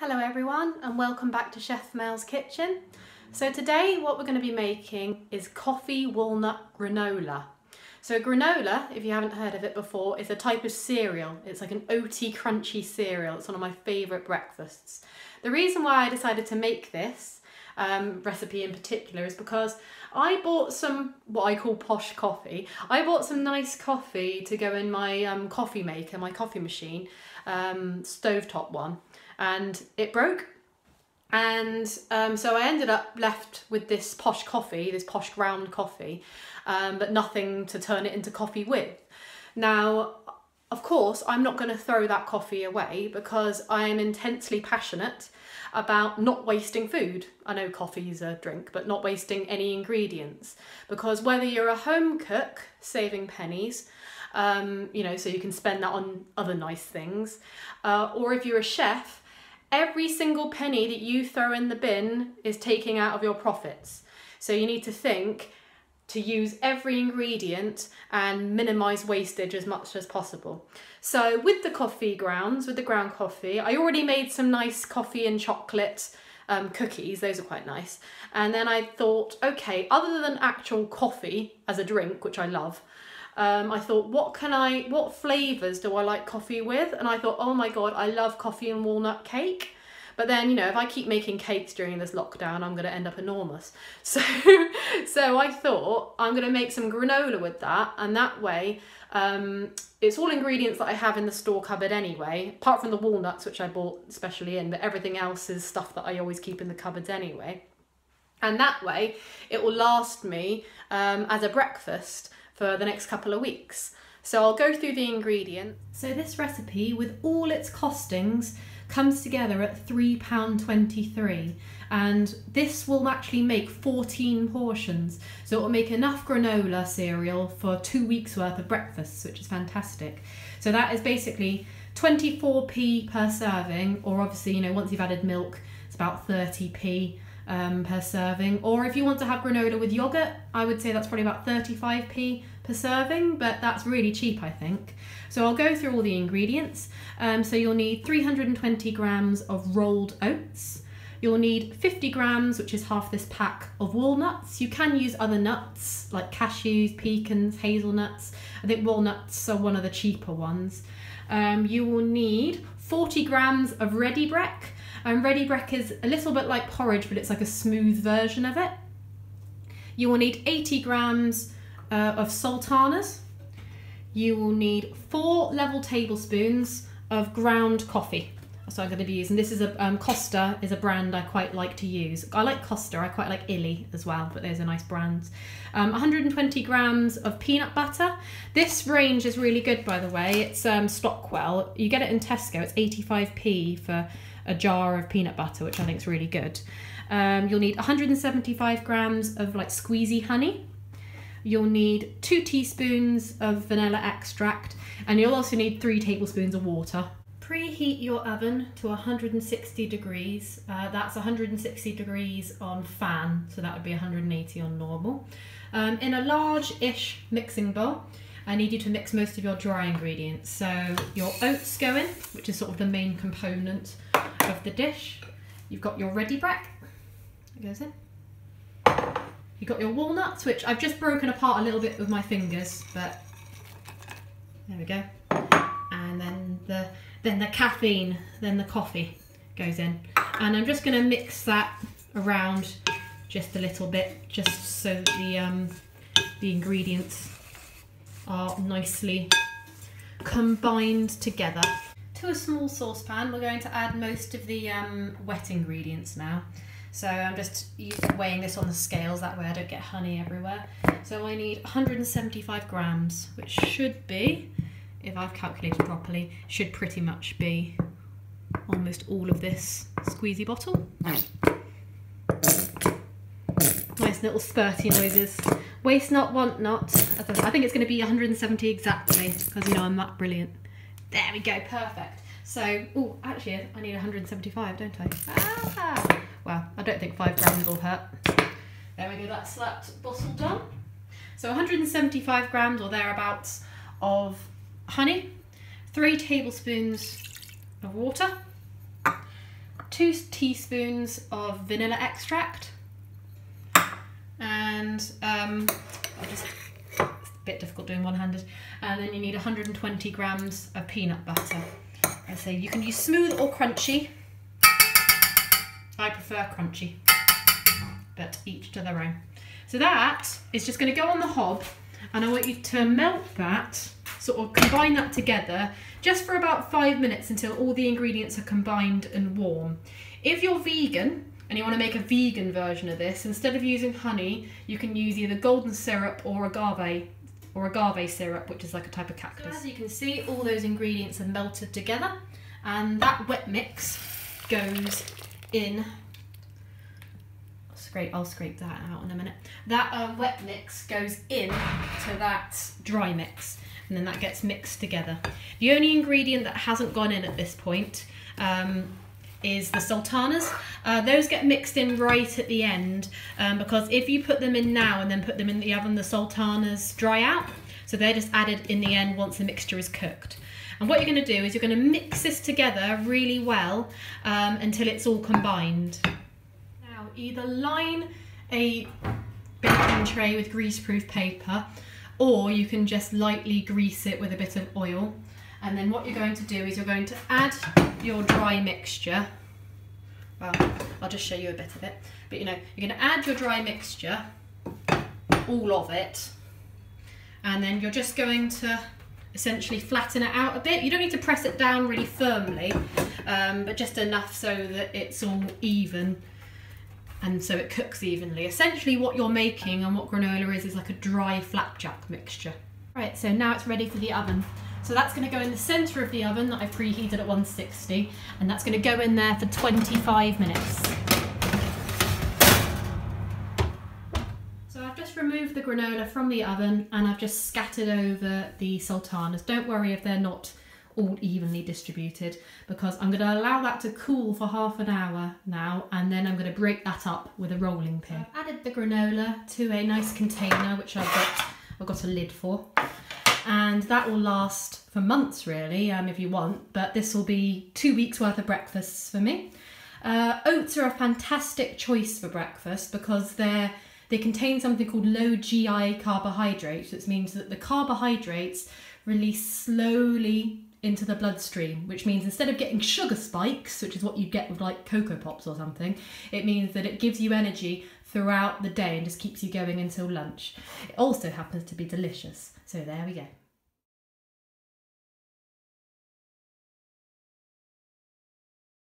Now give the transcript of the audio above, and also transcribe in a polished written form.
Hello everyone and welcome back to Chef Mel's Kitchen. So today what we're going to be making is coffee walnut granola. So granola, if you haven't heard of it before, is a type of cereal. It's like an oaty crunchy cereal. It's one of my favourite breakfasts. The reason why I decided to make this recipe in particular is because I bought some what I call posh coffee. I bought some nice coffee to go in my coffee maker, my coffee machine, stovetop one. And it broke, and so I ended up left with this posh coffee, this posh ground coffee, but nothing to turn it into coffee with. Now, of course, I'm not going to throw that coffee away because I am intensely passionate about not wasting food. I know coffee is a drink, but not wasting any ingredients, because whether you're a home cook saving pennies, you know, so you can spend that on other nice things, or if you're a chef, every single penny that you throw in the bin is taking out of your profits. So you need to think to use every ingredient and minimise wastage as much as possible. So with the coffee grounds, with the ground coffee, I already made some nice coffee and chocolate cookies. Those are quite nice. And then I thought, okay, other than actual coffee as a drink, which I love, I thought, what flavours do I like coffee with? And I thought, oh my God, I love coffee and walnut cake. But then, you know, if I keep making cakes during this lockdown, I'm going to end up enormous. So I thought I'm going to make some granola with that. And that way, it's all ingredients that I have in the store cupboard anyway, apart from the walnuts, which I bought especially in, but everything else is stuff that I always keep in the cupboards anyway. And that way, it will last me as a breakfast for the next couple of weeks. So I'll go through the ingredients. So this recipe, with all its costings, comes together at £3.23, and this will actually make 14 portions. So it will make enough granola cereal for 2 weeks worth of breakfasts, which is fantastic. So that is basically 24p per serving, or obviously, you know, once you've added milk, it's about 30p per serving. Or if you want to have granola with yogurt, I would say that's probably about 35p per serving, but that's really cheap, I think. So I'll go through all the ingredients. So you'll need 320 grams of rolled oats. You'll need 50 grams, which is half this pack, of walnuts. You can use other nuts like cashews, pecans, hazelnuts. I think walnuts are one of the cheaper ones. You will need 40 grams of Ready Brek. Ready Brek is a little bit like porridge, but it's like a smooth version of it. You will need 80 grams of Sultanas. You will need 4 level tablespoons of ground coffee. That's what I'm going to be using. This is a Costa is a brand I quite like to use. I like Costa, I quite like Illy as well, but those are nice brands. 120 grams of peanut butter. This range is really good, by the way. It's Stockwell. You get it in Tesco. It's 85p for a jar of peanut butter, which I think is really good. You'll need 175 grams of like squeezy honey. You'll need 2 teaspoons of vanilla extract, and you'll also need 3 tablespoons of water. Preheat your oven to 160 degrees. That's 160 degrees on fan, so that would be 180 on normal. In a large-ish mixing bowl, I need you to mix most of your dry ingredients. So your oats go in, which is sort of the main component of the dish. You've got your Ready Brek, that goes in. You've got your walnuts, which I've just broken apart a little bit with my fingers, but there we go. And then the caffeine, then the coffee goes in. And I'm just going to mix that around just a little bit, just so that the ingredients are nicely combined together. To a small saucepan, we're going to add most of the wet ingredients now. So I'm just weighing this on the scales, that way I don't get honey everywhere. So I need 175 grams, which should be, if I've calculated properly, should pretty much be almost all of this squeezy bottle. Nice little spurty noises. Waste not, want not. I think it's going to be 170 exactly, because you know I'm that brilliant. There we go, perfect. So, oh, actually I need 175, don't I? Ah! Well, I don't think 5 grams will hurt. There we go, that's that bottle done. So 175 grams or thereabouts of honey, 3 tablespoons of water, 2 2 teaspoons of vanilla extract, and it's a bit difficult doing one-handed, and then you need 120 grams of peanut butter. I say you can use smooth or crunchy. I prefer crunchy, but each to their own. So that is just going to go on the hob, and I want you to melt that, sort of combine that together just for about 5 minutes until all the ingredients are combined and warm. If you're vegan and you want to make a vegan version of this, instead of using honey, you can use either golden syrup or agave syrup, which is like a type of cactus. So as you can see, all those ingredients are melted together, and that wet mix goes in. I'll scrape that out in a minute. That wet mix goes in to that dry mix, and then that gets mixed together. The only ingredient that hasn't gone in at this point is the sultanas. Those get mixed in right at the end, because if you put them in now and then put them in the oven, the sultanas dry out. So they're just added in the end once the mixture is cooked. And what you're going to do is you're going to mix this together really well until it's all combined. Now, either line a baking tray with greaseproof paper, or you can just lightly grease it with a bit of oil. And then what you're going to do is you're going to add your dry mixture. Well, I'll just show you a bit of it. But you know, you're going to add your dry mixture, all of it, and then you're just going to essentially flatten it out a bit. You don't need to press it down really firmly, but just enough so that it's all even and so it cooks evenly. Essentially what you're making and what granola is like a dry flapjack mixture. Right, so now it's ready for the oven. So that's going to go in the centre of the oven that I've preheated at 160, and that's going to go in there for 25 minutes. So I've just removed the granola from the oven and I've just scattered over the sultanas. Don't worry if they're not all evenly distributed, because I'm going to allow that to cool for half an hour now, and then I'm going to break that up with a rolling pin. I've added the granola to a nice container which I've got a lid for, and that will last for months really, if you want, but this will be 2 weeks worth of breakfasts for me. Oats are a fantastic choice for breakfast because they contain something called low GI carbohydrates, which means that the carbohydrates release slowly into the bloodstream, which means instead of getting sugar spikes, which is what you get with like Cocoa Pops or something, it means that it gives you energy throughout the day and just keeps you going until lunch. It also happens to be delicious, so there we go.